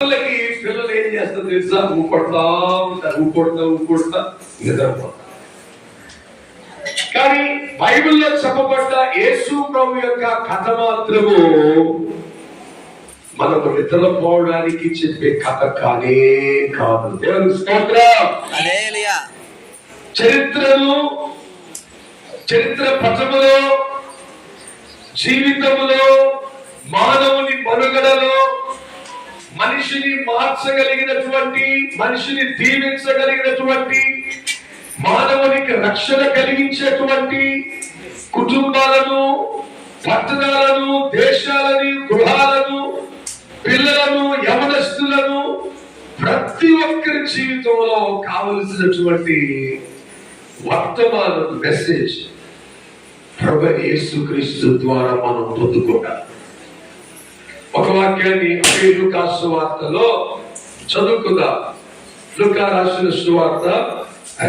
పిల్లలు ఏం చేస్తారు తెలుసా? ఊపొడతా నిద్రపోతా. కానీ బైబిల్లో చెప్పబడ్డ యేసు ప్రభు యొక్క కథ మాత్రము మనకు నిద్రపోవడానికి చెప్పే కథ కానే కాదు. దేవుని స్తోత్రం. చరిత్ర పథములో, జీవితములో, మానవుని మనుగడలో మనిషిని మార్చగలిగినటువంటి, మనిషిని దీవించగలిగినటువంటి, మానవునికి రక్షణ కలిగించేటువంటి కుటుంబాలను, పట్టణాలను, దేశాలని, గృహాలను, పిల్లలను, యవనస్తులను, ప్రతి ఒక్కరి జీవితంలో కావలసినటువంటి వర్తమాన మెసేజ్ ప్రభువైన యేసుక్రీస్తు ద్వారా మనం పొందుకోవాలి. ఒక వాక్యాన్ని లూకా సువార్తలో చదువుకుందాం. లూకా రాసిన సువార్త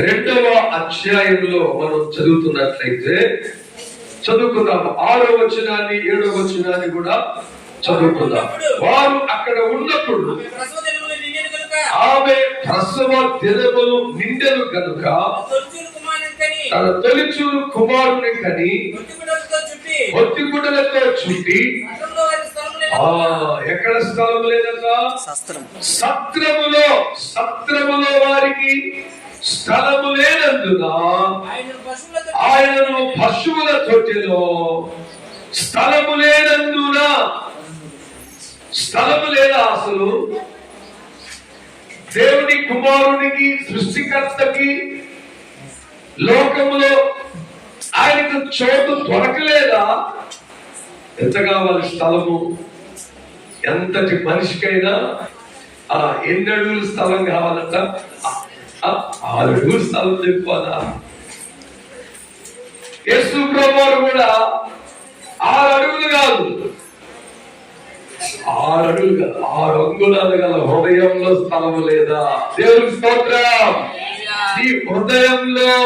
2వ అధ్యాయంలో మనం చదువుతున్నట్లయితే చదువుకుందాం. 6వ వచనాన్ని 7వ వచనాన్ని కూడా చదువుకుందాం. వారు అక్కడ ఉన్నప్పుడు ఆమె ప్రసవ దినములు నిండెను కనుక తన తొలిచూరు కుమారుని కని ఒత్తిగుడ్డలతో చుట్టి, ఎక్కడ స్థలం లేదట? సత్రములో వారికి స్థలము లేనందున ఆయనను పశువుల తొట్టిలో, స్థలము లేనందున, స్థలము లేదా? అసలు దేవుని కుమారునికి, సృష్టికర్తకి లోకములో ఆయనకు చోటు దొరకలేదా? ఎంత కావాలి స్థలము? ఎంతటి మనిషికైనా ఎన్ని అడుగుల స్థలం కావాలంట? 6 అడుగుల స్థలం చెప్పాలా? యేసు ప్రభువు కూడా 6 అడుగులు కాదు, 6 అడుగులు, 6 అంగుళాలు గల హృదయంలో స్థలము లేదా? దేవుని స్తోత్రం. ఈ హృదయంలో,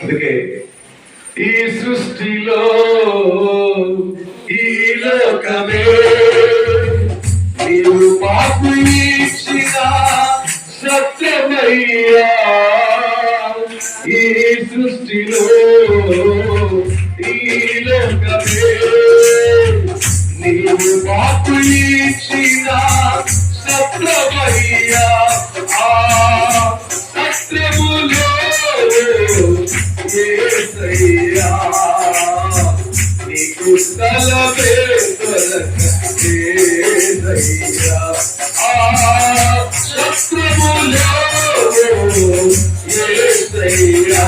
అందుకే ఈ సృష్టిలో, ఈ లోకమే నీవు మాకు ఇచ్చిన సత్యమయ్యా. ఈ సృష్టిలో, ఈ లోకమే నీవు మాకు ఇచ్చిన సత్యమయ్యా. ఆ సత్యములో యేసయ్యా నీకు స్థలమే దొరకలేదయ్యా. ఆ సత్యములో యేసయ్యా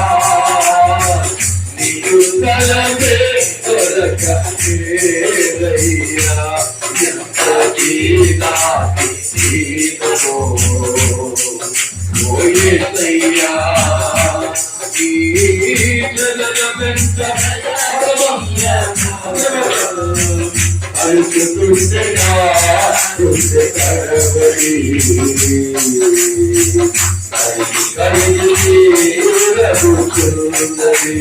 నీకు స్థలమే దొరకలేదయ్యా. ఎంత జీవితాన్ని ఓ యేసయ్యా ఈ జనన వెంట అరుచుకుంటేగా కుంటే కడబడి కూర్చున్నది.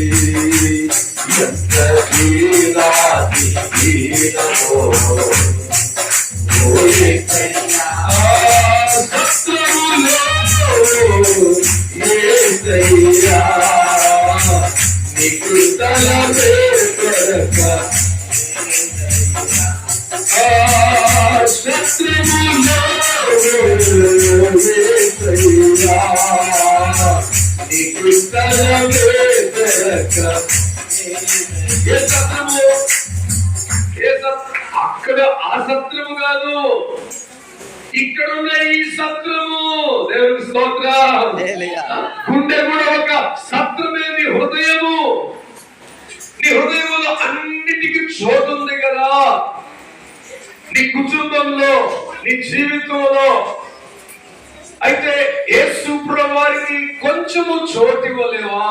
ఎంత జీవాది జీవో సత్రములో యేసయ్యా నీకు స్థలమే దొరక. శత్రువులో యేసయ్యా నీకు స్థలమే దొరక. ఏ సత్రము? అక్కడ ఆ సత్రము కాదు, ఇక్కడున్న ఈ సత్రము. దేవుని స్తోత్రం. గుండె కూడా ఒక సత్రమే. నీ హృదయము, నీ హృదయంలో అన్నిటికీ చోటు ఉంది కదా. నీ కుటుంబంలో, నీ జీవితంలో. అయితే యేసు ప్రభువు వారికి కొంచెము చోటు ఇవ్వలేవా?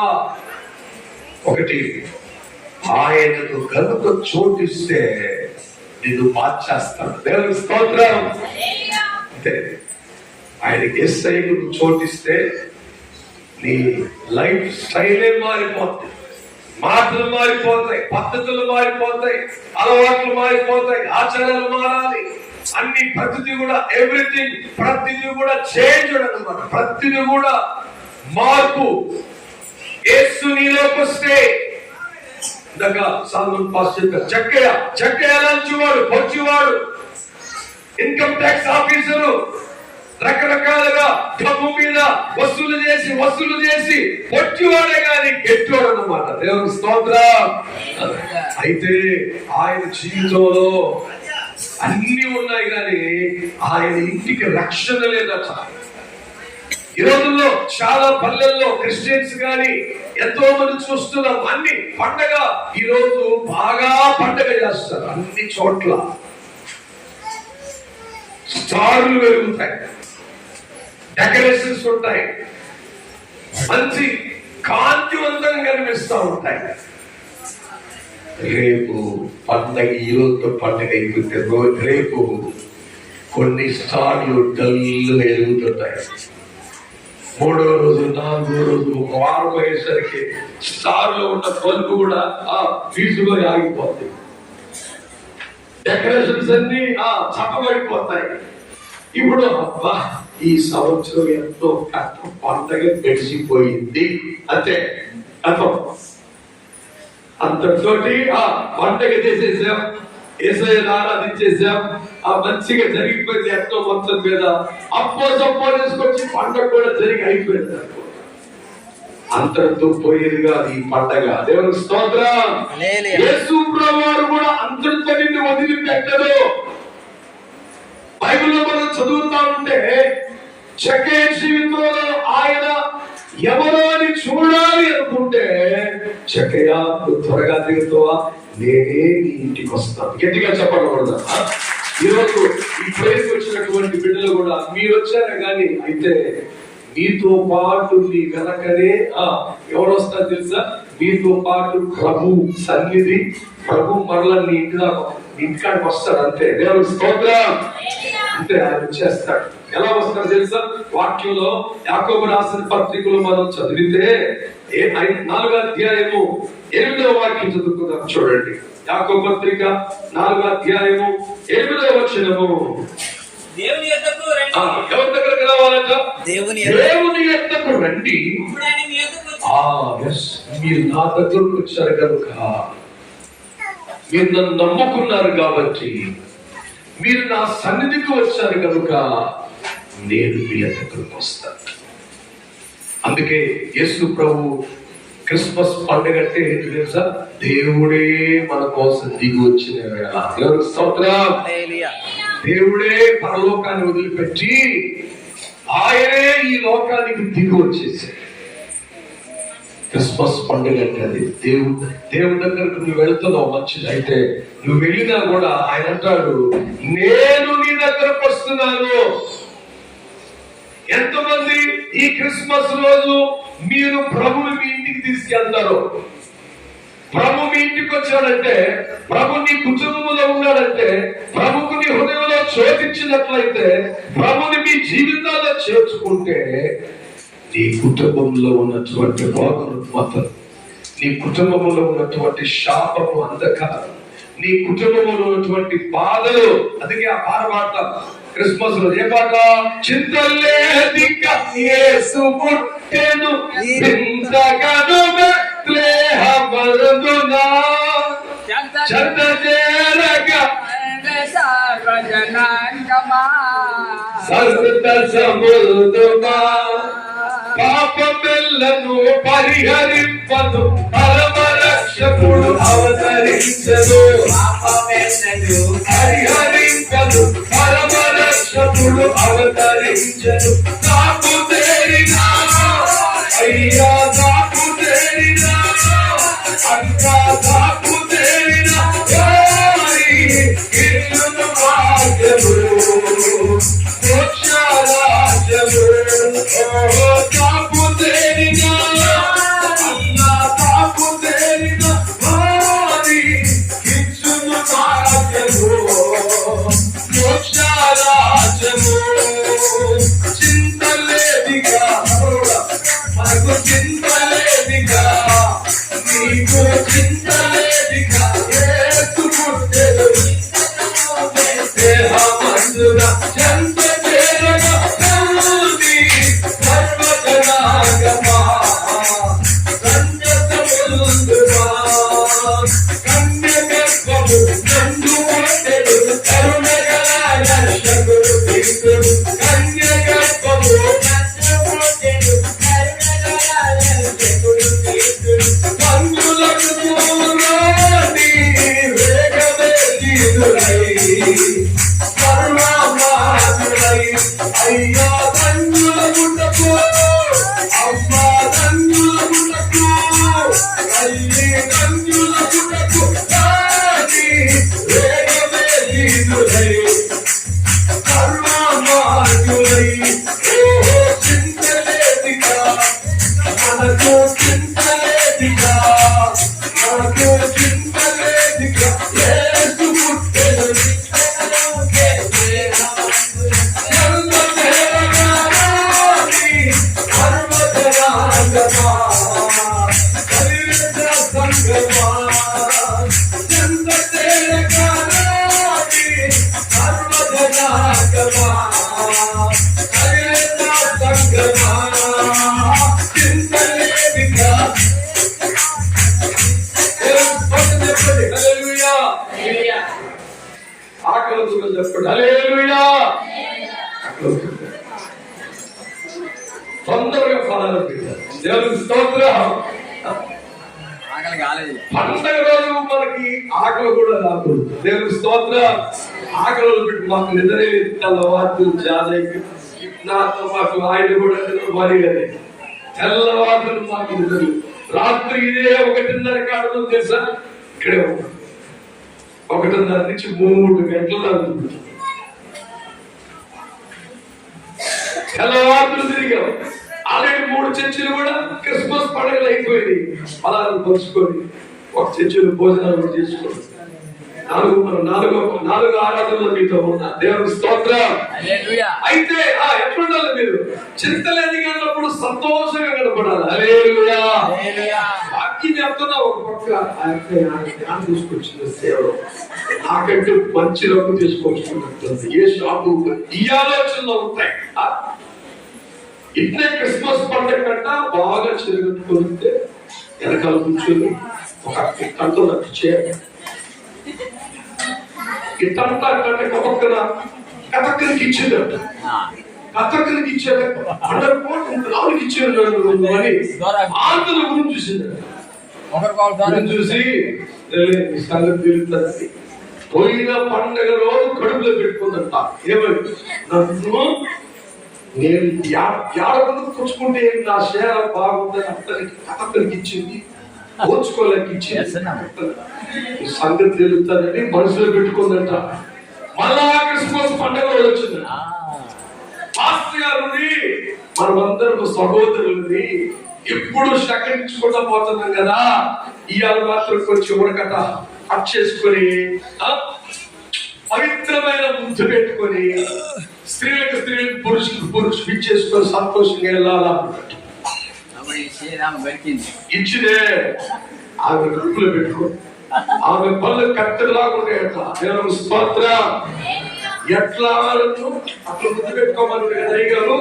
ఒకటి, ఆయనకు కనుక చోటిస్తే నిన్ను మార్చేస్తాడు. దేవుని స్తోత్రం. అంతే, ఆయనకి యేసయ్యకు చోటిస్తే నీ లైఫ్ స్టైలే మారిపోతుంది. మాటలు మారిపోతాయి, పద్ధతులు మారిపోతాయి, అలవాట్లు మారిపోతాయి, ఆచారాలు మారాలి. అన్ని ప్రతిదీ కూడా ఎవ్రీథింగ్, ప్రతిదీ కూడా చేంజ్ అన్నమాట. ప్రతిదీ కూడా మార్పు. యేసు నీలోకి వస్తే చక్కయ్య లంచువాడు, పొచ్చివాడు, ఇన్కమ్ ట్యాక్స్ ఆఫీసరు రకరకాలుగా డబ్బు మీద వసూలు చేసి పొచ్చివాడే కానీ గెట్టోడు అన్నమాట. దేవుని స్తోత్రం. అయితే ఆయన జీవితంలో అన్ని ఉన్నాయి కానీ ఆయన ఇంటికి రక్షణ లేదట. ఈ రోజుల్లో చాలా పల్లెల్లో క్రిస్టియన్స్ గాని ఎంతో మంది చూస్తున్నాం. అన్ని పండగ ఈ రోజు బాగా పండగ చేస్తారు. అన్ని చోట్ల స్టార్లు వెలుగుతాయి, డెకరేషన్స్ ఉంటాయి, మంచి కాంతివంతంగా కనిపిస్తూ ఉంటాయి. రేపు పండగ, ఈ రోజుతో పండగ అయిపోతే రేపు కొన్ని స్టార్లు డల్లు వెలుగుతుంటాయి. 3వ రోజు, 4వ రోజు, ఒక వారం అయ్యేసరికి స్టార్ లో ఉన్న బల్బు కూడా ఫీజులో ఆగిపోతాయి. డెకరేషన్స్ అన్ని చప్పబడిపోతాయి. ఇప్పుడు అబ్బా ఈ సంవత్సరం ఎంతో కష్టం, పండగ గడిచిపోయింది అంతే. అంతటితోటి పండగ చేసేసాం, యేసయ్యను ఆరాధించేసాం, మంచిగా జరిగిపోయింది. ఎంతో మొత్తం మీద అప్పో తీసుకొచ్చి పండగ కూడా జరిగి అయిపోయింది. అంతటితో పోయేదిగా ఈ పండగ. దేవుని స్తోత్రం. యేసు ప్రభువారు కూడా అంతటితో నిన్ను వదిలిపెట్టడు. బైబిల్లో మనం చదువుతా ఉంటే చక్కయ్య జీవితంలో ఆయన ఎవరో అని చూడాలి అనుకుంటే, చక్కయ్య నువ్వు త్వరగా దిగుతావా, నేనే నీ ఇంటికి వస్తాను. గట్టిగా చెప్పకూడదు. ఈరోజు ఈ ప్రేయర్కి వచ్చినటువంటి బిడ్డలు కూడా మీరు వచ్చారా కానీ అయితే మీతో పాటు నీ వెనకనే ఎవరు వస్తారు తెలుసా? మీతో పాటు ప్రభు సన్నిధి, ప్రభు మరల నీ ఇంటికాడికి వస్తాడు అంతే. దేవుని స్తోత్రం. అంతే, ఆయన వచ్చేస్తాడు. ఎలా వస్తాడు తెలుసా? వాక్యంలో యాకోబు రాసిన పత్రికలో మనం చదివితే 4వ అధ్యాయము 8వ వాక్యం చదువుకుందాం. చూడండి, యాకోబు పత్రిక 4వ అధ్యాయము 8వ వచనము. దేవుని యొద్దకు రండి. ఎవరి దగ్గరకు రావాలంట? దేవుని యొద్దకు రండి. మీరు నా దగ్గరకు వచ్చారు కనుక, మీరు నన్ను నమ్ముకున్నారు కాబట్టి, మీరు నా సన్నిధికి వచ్చారు కనుక నేను మీ దగ్గరకు వస్తాను. అందుకే యేసు ప్రభు క్రిస్మస్ పండుగ అంటే ఏంటి తెలుసా? దేవుడే మన కోసం దిగి వచ్చిన వేళ. దేవుని స్తోత్రం. దేవుడే పరలోకాన్ని వదిలిపెట్టి ఆయనే ఈ లోకానికి దిగి వచ్చేసాడు. క్రిస్మస్ పండుగ అంటే అది. దేవుడి దగ్గరకు నువ్వు వెళ్తున్నావు, మంచిది. అయితే నువ్వు వెళ్ళినా కూడా ఆయన అంటాడు, నేను నీ దగ్గరకు వస్తున్నాను. ఎంతమంది ఈ క్రిస్మస్ రోజు మీరు ప్రభుని మీ ఇంటికి తీసుకెళ్తారు? ప్రభు మీ ఇంటికి వచ్చాడంటే, ప్రభు నీ కుటుంబంలో ఉన్నాడంటే, ప్రభుకు నీ హృదయంలో చోటించినట్లయితే, ప్రభుని మీ జీవితాల్లో చేర్చుకుంటే, నీ కుటుంబంలో ఉన్నటువంటి రోగరుగ్మతలు, నీ కుటుంబంలో ఉన్నటువంటి శాపము, అంధకారం, నీ కుటుంబంలో ఉన్నటువంటి బాధలు. అందుకే ఆ పాట పాడతాం క్రిస్మస్ రోజు. ఏ పాట? చింతలేదిక యేసు పుట్టెను వింతగను బెత్లెహేమున చెంత చేరగా సర్వత సముద్రమా పాపమెల్లను పరిహరింపదు పరమరక్షకుడు అవతరించదు. పాపమెల్లను పరిహరింపదు పరమరక్షకుడు అవతరించదు. నాకు తేరినా అయ్యా, నాకు తేరినా అంతా, నాకు తేరినా కృష్ణుడు మార్గము మోక్షరాజ్యము. చింతలేదిగా మనకు, చింతలేదిగా నీకు, చింతలేదిగా యేసు పుట్టెను దేహమందు ముందుగా చెంత చేరగా కౌని సర్వజనాగమా కన్యక ముందుగా కన్యకత్వము నందు మొదలు కరుణగల రక్షకుడు క్రీస్తుడు కన్యకత్వము నందు మొదలు కరుణగల రక్షకుడు క్రీస్తుడు కన్నులకు పూర్ణాది వేగమే జీవులై సర్వమాతులై అయ్యా కన్నులమునకు అమ్మా కన్నులమునకు అయ్యి కన్నులమునకు కాని వేగమే జీవులై సర్వమాతులై ఓహో చింతలేదిగా మనకు చింతలేదిగా మనకు చింతలేదిగా యేసు పుట్టెను ఆకలి చెప్పండి హల్లెలూయా. తొందరగా ఫలాలు పెట్టారు. దేవునికి స్తోత్రం. ఆకలి కాలేదు. పండగ రోజు మనకి ఆకలి కూడా రాకూడదు. దేవునికి స్తోత్రం. ఆకలి పెట్టి మాకు నిద్ర తెల్లవారు జాతకి నాతో మాకు ఆయన కూడా మరి తెల్లవారు మాకు నిద్ర రాత్రి ఇదే 1:30 కాడలో తెలుసా ఇక్కడే 1:30 నుంచి 3 గంటల తెల్లవారులు తిరిగాం. ఆల్రెడీ 3 చర్చిలు కూడా క్రిస్మస్ పండుగలు అయిపోయింది. ఫలాలు పంచుకొని ఒక చర్చిలో భోజనాలు చేసుకొని నాలుగు ఆరాధనలు మీతో ఉన్నా. దేవుని స్తోత్రం. అయితే ఎట్లుండాలి మీరు? చింతలేని అన్నప్పుడు సంతోషంగా కనపడాలి. హల్లెలూయా. వాక్యం చెప్తున్నా ఒక పక్క ఆయన తీసుకొచ్చిన సేవలు నాకంటే మంచి రంగు తీసుకొచ్చుకున్నట్టుంది. ఏ షాపు ఈ ఆలోచనలు ఉంటాయి. ఇట్లే క్రిస్మస్ పండుగ కంట బాగా చెరుగట్టుకుంటే వెనకాల కూర్చొని ఒక కంటో చేయాలి. ఇట్టంతా కంటే కథక్కడికి ఇచ్చేదంట. కథక్కడికి ఇచ్చేది రావులకి ఇచ్చేది అని ఆంధ్ర గురించి చూసిందంట. చూసి సంగతి తిరుగుతుంది. పోయిన పండుగ రోజు కడుపులో పెట్టుకుందంట. ఏమని నన్ను నేను ఏడకుండా పుచ్చుకుంటే నా షేర బాగుందని అతనికి కథక్కడికి ఇచ్చింది. ఓర్చుకోలేక ఇచ్చింది. సంగతి తెలుగుతానని మనసులో పెట్టుకుందంట. మళ్ళా క్రిస్మస్ పండుగ రోజు వచ్చిందంట. పాస్టర్ గారుని మనమందరం సహోదరులని ఎప్పుడు శకరించుకుంటా పోతున్నాం కదా. ఇవాళ మాత్రం కొంచెం ఉడకట కట్ చేసుకొని పవిత్రమైన ముద్దు పెట్టుకొని స్త్రీలకు పురుషులకు ఇచ్చేసుకొని సంతోషంగా వెళ్ళాలా. ఇచ్చినే ఆమె కడుపులో పెట్టుకో. ఆమె పళ్ళు కట్టెలాగా ఉండేట. దేవుని స్తోత్రం. ఎట్లా అట్లా ముద్దు పెట్టుకోమని అయ్యగారు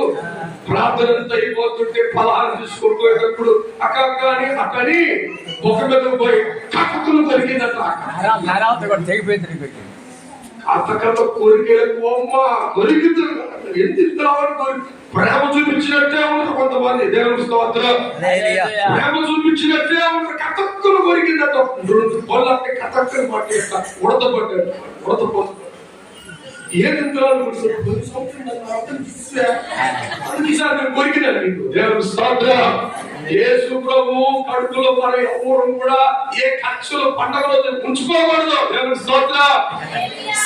ప్రార్థనంతా అయిపోతుంటే ఫలాలు తీసుకుంటూ అక్కని అక్కని ఒక మీద పోయి కక్కులు కొరికిందట. అతకత కోరికలకు అమ్మ కొరికింది. ఎందుకు ప్రేమ చూపించినట్టే ఉంటారు కొంతమంది. దేవుని స్తోత్రం. ప్రేమ చూపించినట్టే ఉంటారు. కథక్కులు కొరికిందట. పొలంటే కథక్కలు మాట ఉడతపడ్డాడు. ఏది కొరికినాడు నీకు. దేవుని స్తోత్రం. యేసు ప్రభు కడుపులో మన ఎవరు కూడా ఏ ఖర్చులు పండుగలో ఉంచుకోకూడదు. దేవుని స్తోత్రం.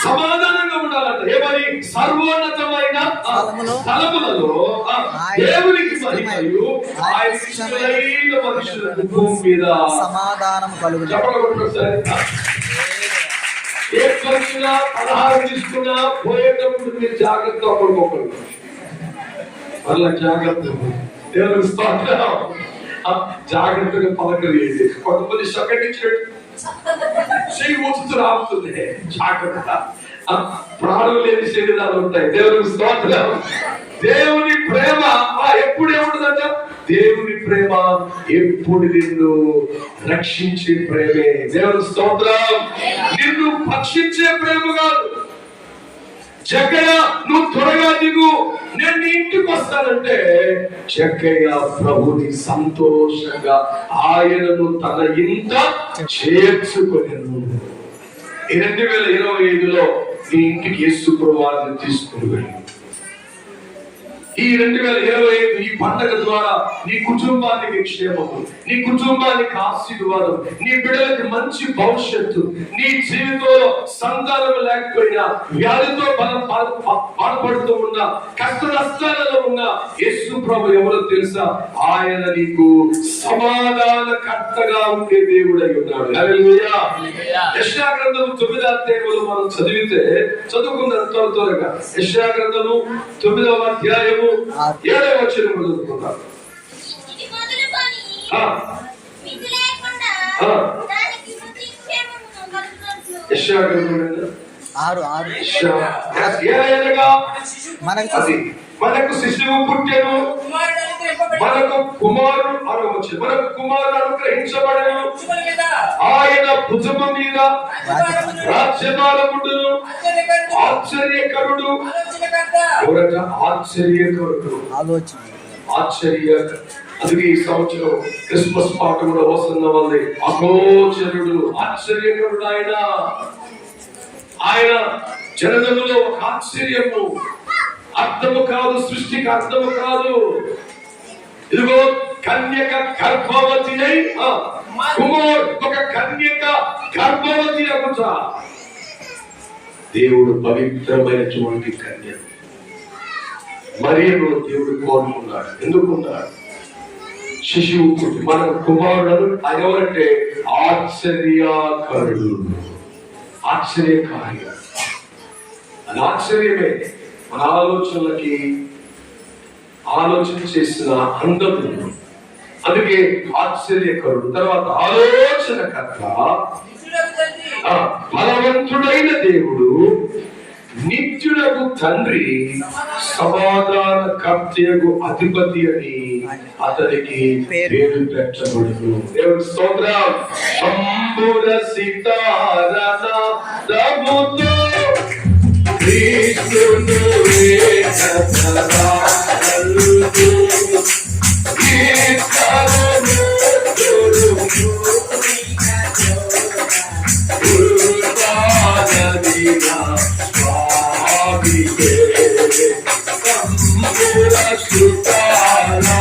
సమాధానంగా ఉండాలంట. ఏమని? సర్వోన్నతమైన స్థలములలో దేవునికి మహిమయు ఆయనకి ఇష్టమైన మనుషులకు భూమి మీద సమాధానం కలుగును. చెప్పగలుగుతారు. ఏ ఖర్చునా 16 తీసుకున్నా పోయేటప్పుడు మీరు జాగ్రత్త. ఒకరికొకరు మళ్ళా జాగ్రత్త. దేవుని స్తోత్రం. జాగ్రత్తగా పలకలేదు. కొంతమంది సకటించినట్టు చెయ్యి ఊచుతూ రావుతుంది. జాగ్రత్త. ప్రాణం లేని శరీరాలు ఉంటాయి. దేవునికి స్తోత్రం. దేవుని ప్రేమ ఎప్పుడు ఏముంటుందంట? దేవుని ప్రేమ ఎప్పుడు నిన్ను రక్షించే ప్రేమే. దేవుని స్తోత్రం. నిన్ను భక్షించే ప్రేమ కాదు. జక్కయ్య నువ్వు త్వరగా దిగు, నేను నీ ఇంటికి వస్తానంటే జక్కయ్య ప్రభుని సంతోషంగా ఆయనను తన ఇంట చేర్చుకొనెను. 2025లో నీ ఇంటికి యేసు ప్రభువారిని తీసుకుని వెళ్ళి ఈ 2025 ఈ పండగ ద్వారా నీ కుటుంబానికి క్షేమము, నీ కుటుంబానికి ఆశీర్వాదం, నీ బిడ్డలకి మంచి భవిష్యత్తు, నీ జీవితంలో సంతానం లేకపోయినా, వ్యాధితో బాధపడుతూ ఉన్నా, కష్ట నష్టాలలో ఉన్న యేసు ప్రభు ఎవరో తెలుసా? ఆయన నీకు సమాధానకర్తగా ఉండే దేవుడై ఉన్నాడు. హల్లెలూయా. యెషయా గ్రంథము 9వ అధ్యాయంలో మనం చదువుకున్న త్వరగా యెషయా గ్రంథము 9వ అధ్యాయము 7వ వచనం చదువుకుందాం. యెషయా గ్రంథం 6 మనకు శిశువు పుట్టెను, మనకు కుమారుడు అనుగ్రహించబడెను, ఆయన భుజము మీద రాజ్యపాలకుడును, ఆశ్చర్యకరుడు. ఎవరట? ఆశ్చర్యకరుడు. అందుకే ఈ సంవత్సరం క్రిస్మస్ పాట కూడా వస్తున్న వాళ్ళే అగోచరుడు, ఆశ్చర్యకరుడు. ఆయన జననములో ఒక ఆశ్చర్యము, అర్థము కాదు, సృష్టికి అర్థము కాదు. ఇదిగో కన్యక గర్భవతి అయి ఒక కన్యక గర్భవతి అగుట. దేవుడు పవిత్రమైనటువంటి కన్య మరియను దేవుడు కోరుకున్నాడు. ఎందుకున్నాడు? శిశువు పుట్టి మన కుమారుడు ఎవరంటే ఆశ్చర్యకరుడు, ఆశ్చర్యకార్య. అది ఆశ్చర్యమే. మన ఆలోచన చేసిన అందము. అందుకే ఆశ్చర్యకరుడు. తర్వాత ఆలోచనకర్త, బలవంతుడైన దేవుడు, నిత్యుడకు తండ్రి, సమాధాన కర్తయగు అధిపతి అని అతనికి పేరు పెట్టబడును. దేవుని స్తోత్రం. శంభుర సితారనాదముతో క్రీస్తును వేదనరాలుతూ కీర్తనలు తొడుగు ఉల్లాసదిగా స్వామికే శంభుర సితారనాదముతో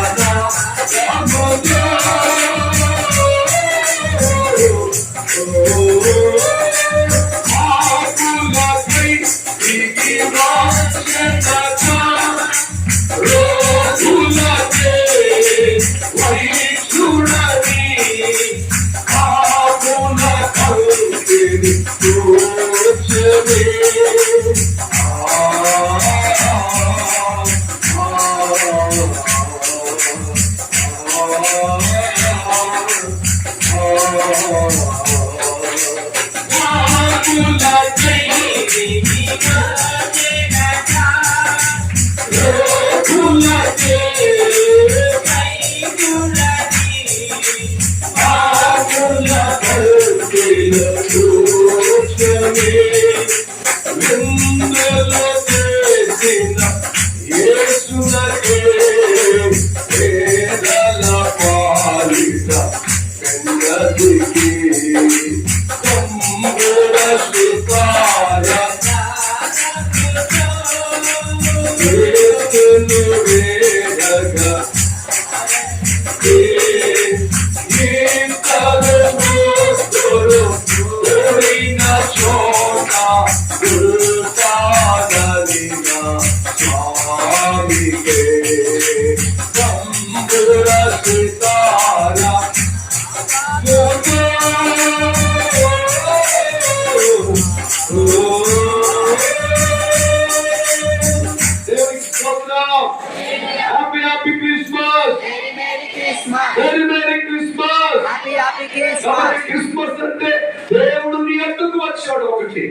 క్రిస్మస్ అంటే దేవుడు నీ ఎందుకు వచ్చాడు. ఒకటి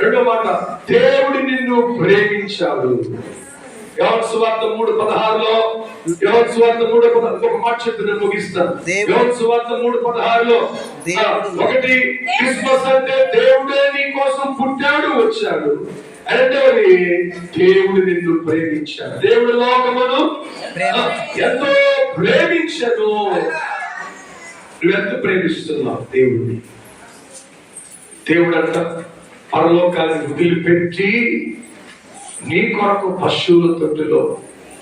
రెండో మాట, దేవుడు నిన్ను ప్రేమించాడు. యోహాను సువార్త 3:16లో, యోహాను సువార్త 3:16 ఒక మాట చెప్పి నేను ముగిస్తాను. యోహాను సువార్త 3:16లో ఒకటి, క్రిస్మస్ అంటే దేవుడే నీ కోసం పుట్టాడు, వచ్చాడు. రెండవది, దేవుడు నిన్ను ప్రేమించాడు. దేవుడు లోకమును ఎంతో ప్రేమించను. నువ్వెంత ప్రేమిస్తున్నావు దేవుడిని? దేవుడు అంట పరలోకాన్ని వదిలిపెట్టి నీ కొరకు పశువుల తొట్టిలో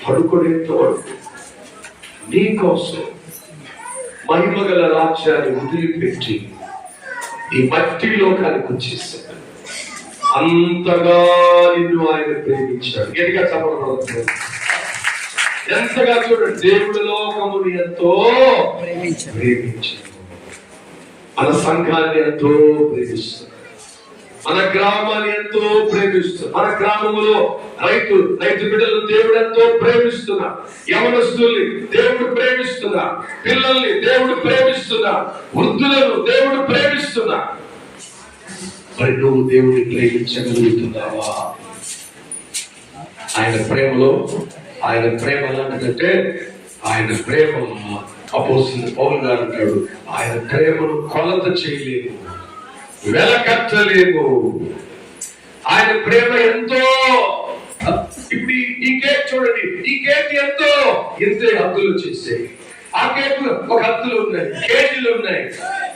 పడుకునేంత వరకు నీ కోసం మహిమగల రాజ్యాన్ని వదిలిపెట్టి ఈ మట్టి లోకానికి వచ్చేసాడు. అంతగా నిన్ను ఆయన ప్రేమించాడు. గట్టిగా చెప్పబడుతుంది. ఎంతగా చూడండి, దేవుడి లోకముని ఎంతో ప్రేమించాడు. మన సంఘాన్ని ఎంతో ప్రేమిస్తాడు. మన గ్రామాన్ని ఎంతో ప్రేమిస్తున్నాడు. మన గ్రామంలో రైతు బిడ్డలు దేవుడు ఎంతో ప్రేమిస్తున్నాడు. యవనస్తుల్ని దేవుడు ప్రేమిస్తున్నాడు. పిల్లల్ని దేవుడు ప్రేమిస్తున్నాడు. వృద్ధులను దేవుడు ప్రేమిస్తున్నాడు. మరి నువ్వు దేవుడిని ప్రేమించగలుగుతున్నావా? ఆయన ప్రేమలో, ఆయన ప్రేమ ఎలాంటిదంటే, ఆయన ప్రేమ అపోస్తలుడైన పౌలు గారు అంటాడు, ఆయన ప్రేమను కొలత చేయలేము, వెలకట్టలేము. ఆయన ప్రేమ ఎంతో. ఇప్పుడు ఈ కేక్ చూడండి, ఈ కేక్ ఎంతో ఇంతే హద్దులు వచ్చేసాయి. ఆ కేక్ ఒక హద్దులు ఉన్నాయి, కేజీలు ఉన్నాయి,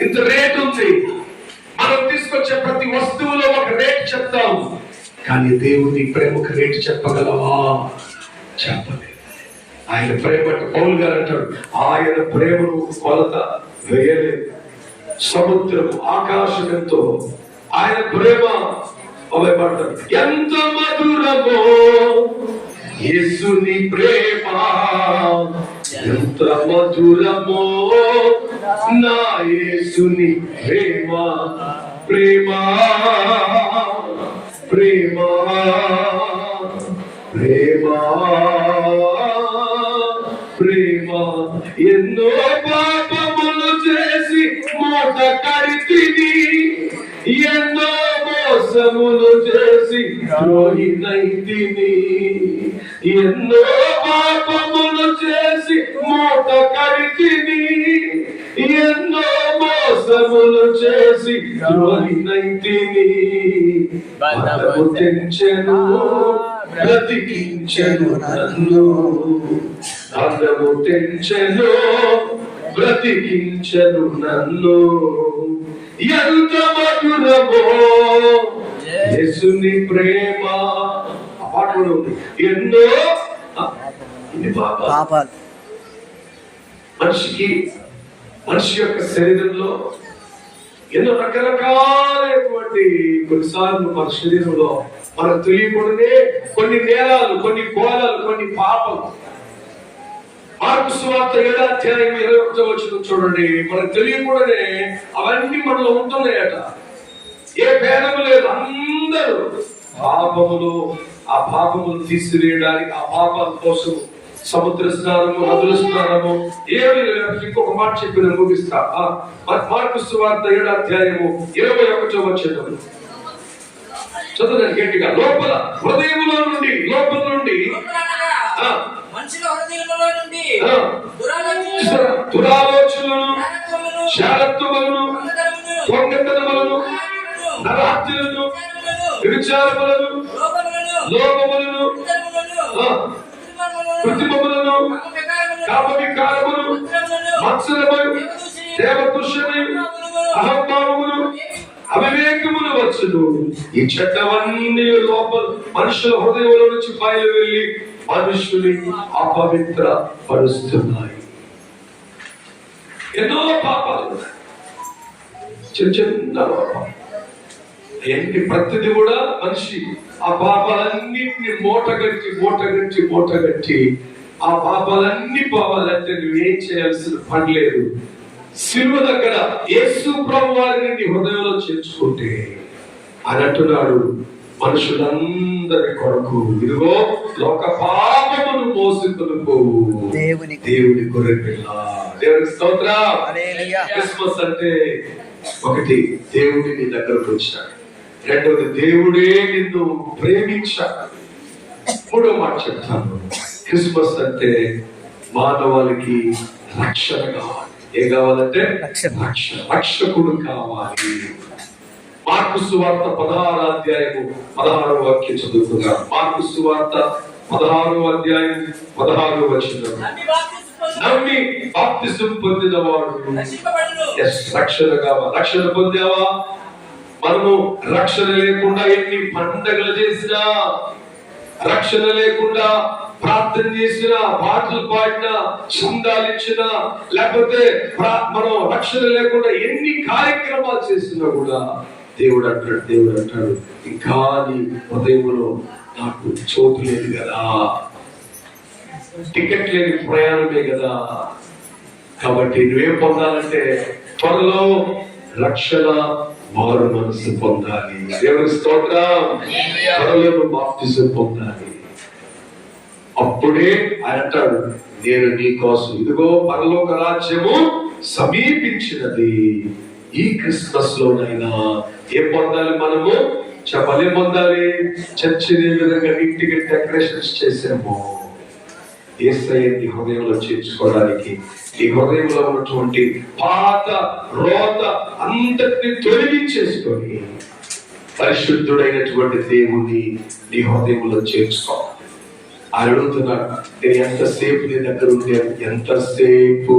ఇంత రేట్ ఉంది. మనం తీసుకొచ్చే ప్రతి వస్తువులో ఒక రేట్ చెప్తాం, కానీ దేవుని ప్రేమకు రేటు చెప్పగలవా? చెప్పలేదు. ఆయన ప్రేమ పౌలు గారు అంటాడు, ఆయన ప్రేమను కొలత వేయలేదు. సముద్రం, ఆకాశం ఎంతో ఆయన ప్రేమ అవైపడతాడు. ఎంత మధురమో యేసుని ప్రేమ, ఎంత మధురమో నా యేసుని ప్రేమ. ప్రేమ ప్రేమ ప్రేమ ప్రేమ. ఎన్నో పాపములు చేసి మూట కడితిని, ఎన్నో మోసములు చేసి ద్రోహినైతిని. ఎన్నో పాపములు చేసి మూట కడితిని, ఎన్నో మోసములు చేసి ద్రోహినైతిని. బలము తెంచెను, బ్రతికించెను నన్ను. అందము తెంచెను, బ్రతికించెను నన్ను. ఎంత మధురమో యేసుని ప్రేమ. ఆ పాట కూడా ఉంది. ఎన్నో పాపాలు మనిషి యొక్క శరీరంలో ఎన్నో రకరకాలైనటువంటి, కొన్నిసార్లు మన శరీరంలో మనకు తెలియకుండానే కొన్ని నేరాలు, కొన్ని ఘోరాలు, కొన్ని పాపలు. మార్కు సువార్త 7:21 చూడండి. మనకు తెలియకుండానే అవన్నీ మనలో ఉంటున్నాయట. ఏ భేదము లేదు, అందరూ పాపములు. ఆ పాపములు తీసివేయడానికి, ఆ పాపాల కోసం సముద్ర స్నానము, నదుల స్నానము, ఏమి ఇంకొక మాట చెప్పి నేను ముగిస్తా. మార్కు సువార్త 7:21 చదువు గట్టిగా. లోపల హృదయములో నుండి, లోపల నుండి దురాలోచనలను, శాలత్వములను, దొంగతనములను, నరహత్యలను, వ్యభిచారములను, లోపములను, కృత్రిమములను, కామవికారములు, మత్సరములు, దేవదూషణలు, అహంభావములు, అవివేకములు వచ్చును. ఈ చెడ్డవన్నీ లోపల మనుషుల హృదయంలో నుంచి బయలు వెళ్ళి మనుషుని అపవిత్ర పరుస్తున్నాయి. ఎన్నో పాపాలు, చిన్న చిన్న పాపాలు. ఎన్ని ప్రతిది కూడా మనిషి ఆ పాపాలన్నింటినీ మూటగట్టి ఆ పాపాలన్నీ పోవాలంటే నువ్వేం చేయాల్సిన పని లేదు. శిలువ దగ్గర యేసు ప్రభు వారిని నీ హృదయంలో చేర్చుకుంటే అని అంటున్నాడు, మనుషులందరి కొరకు ఇదిగో లోక పాపమును మోసుకొనిపోవు దేవుని గొర్రె పిల్ల. దేవునికి స్తోత్రం. క్రిస్మస్ అంటే ఒకటి, దేవుడి నీ దగ్గరకు వచ్చాడు. రెండవది దేవుడే నిన్ను ప్రేమించాడు. మూడో మాట చెప్తాను, క్రిస్మస్ అంటే మానవాళికి రక్షణ కావాలి. ఏం కావాలంటే రక్షకుడు కావాలి. మార్కు సువార్త 16వ అధ్యాయము 16వ వాక్యం చదువుకున్నా. మార్కు సువార్త 16వ అధ్యాయం 16వ వచనం. నమ్మి బాప్తిసం పొందినవాడు రక్షణ కావాలి. రక్షణ పొందావా? మనము రక్షణ లేకుండా ఎన్ని పండగలు చేసినా, రక్షణ లేకుండా ప్రార్థన చేసిన, పాటలు పాడినా, చందాలు ఇచ్చినా, లేకపోతే మనం రక్షణ లేకుండా ఎన్ని కార్యక్రమాలు చేసినా కూడా దేవుడు అంటాడు ఇంకా నీ హృదయంలో నాకు చోటు లేదు కదా, టికెట్ లేని ప్రయాణమే కదా. కాబట్టి నువ్వేం పొందాలంటే త్వరలో రక్షణ, మారు మనసు పొందాలి. దేవుని స్తోత్రం. త్వరలో బాప్తిజం పొందాలి. అప్పుడే ఆయన అంటాడు, నేను నీ కోసం ఇదిగో పరలోక రాజ్యము సమీపించినది. ఈ క్రిస్మస్ లోనైనా ఏం పొందాలి? మనము చెప్పలే పొందాలి. చర్చిని ఏ విధంగా ఇంటికి డెకరేషన్స్ చేసాము, యేసయ్యని హృదయంలో చేర్చుకోవడానికి ఈ హృదయంలో ఉన్నటువంటి పాత రోత అంతటిని తొలగించేసుకొని పరిశుద్ధుడైనటువంటి దేవుని నీ హృదయంలో చేర్చుకోవాలి. అడుగుతున్నాడు, నేను ఎంతసేపు నీ దగ్గర ఉంటే ఎంతసేపు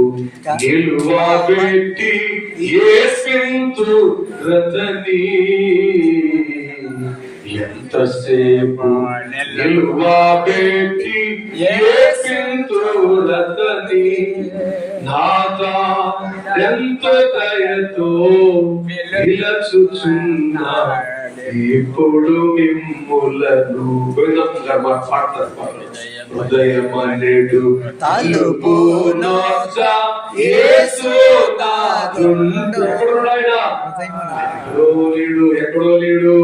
నిలువబెట్టి యేసు రతని, ఎంతసేపు నిలువబెట్టి యేసు రతని, నాదా ఎంత దయతో పిలచుచున్నా ఇప్పుడు మిమ్ములను పాడతారు. హృదయమనేడు తలుపు ఎక్కడో లేడు,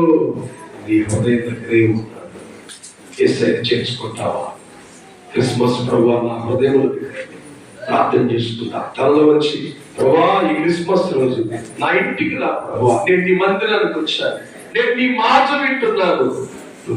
నీ హృదయం దగ్గరే ఉన్నాడు. యేసయ్యని చేర్చుకుంటావా? క్రిస్మస్ ప్రభువా నా హృదయంలో ప్రార్థన చేసుకుంటా. తనలో వచ్చి ప్రభువా ఈ క్రిస్మస్ రోజు నా ఇంటికి రా ప్రభువా, నేను నీ మందిరానికి వచ్చాను, నేను నీ మాట వింటున్నాను,